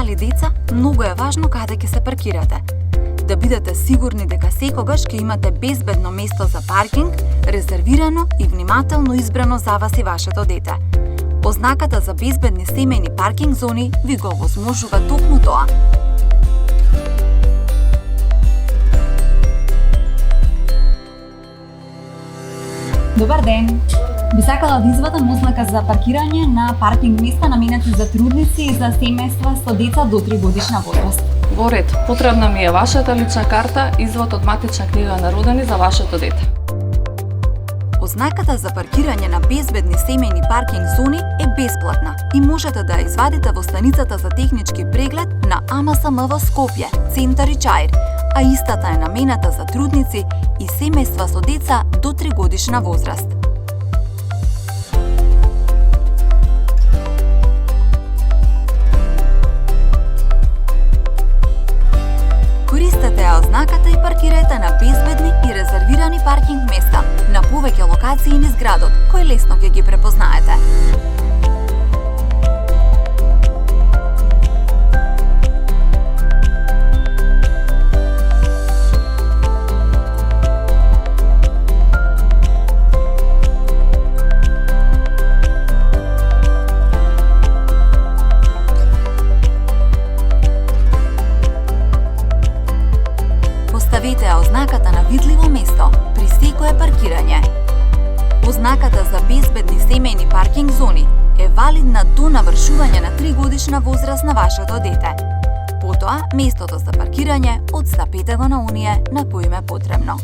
мали деца, многу е важно каде ќе се паркирате. Да бидете сигурни дека секогаш ќе имате безбедно место за паркинг, резервирано и внимателно избрано за вас и вашето дете. Ознаката за безбедни семејни паркинг зони ви го овозможува токму тоа. Добар ден! Би сакала да извадам ознака за паркирање на паркинг места наменети за трудници и за семејства со деца до 3 годишна возраст. Во ред, потребна ми е вашата лична карта, извод од матична книга на родени за вашето дете. Ознаката за паркирање на безбедни семејни паркинг зони е бесплатна и можете да ја извадите во станицата за технички преглед на АМСМ во Скопје, Центар и Чаир, а истата е намената за трудници и семејства со деца до 3 годишна возраст. Користете ја ознаката и паркирајте на безбедни и резервирани паркинг места на повеќе локации низ градот, кои лесно ќе ги препознаете. Поставете ја ознаката на видливо место при секое паркирање. Ознаката за безбедни семејни паркинг зони е валидна до навршување на 3 годишна возраст на вашето дете. Потоа, местото за паркирање одстапете го на оние на кои им е потребно.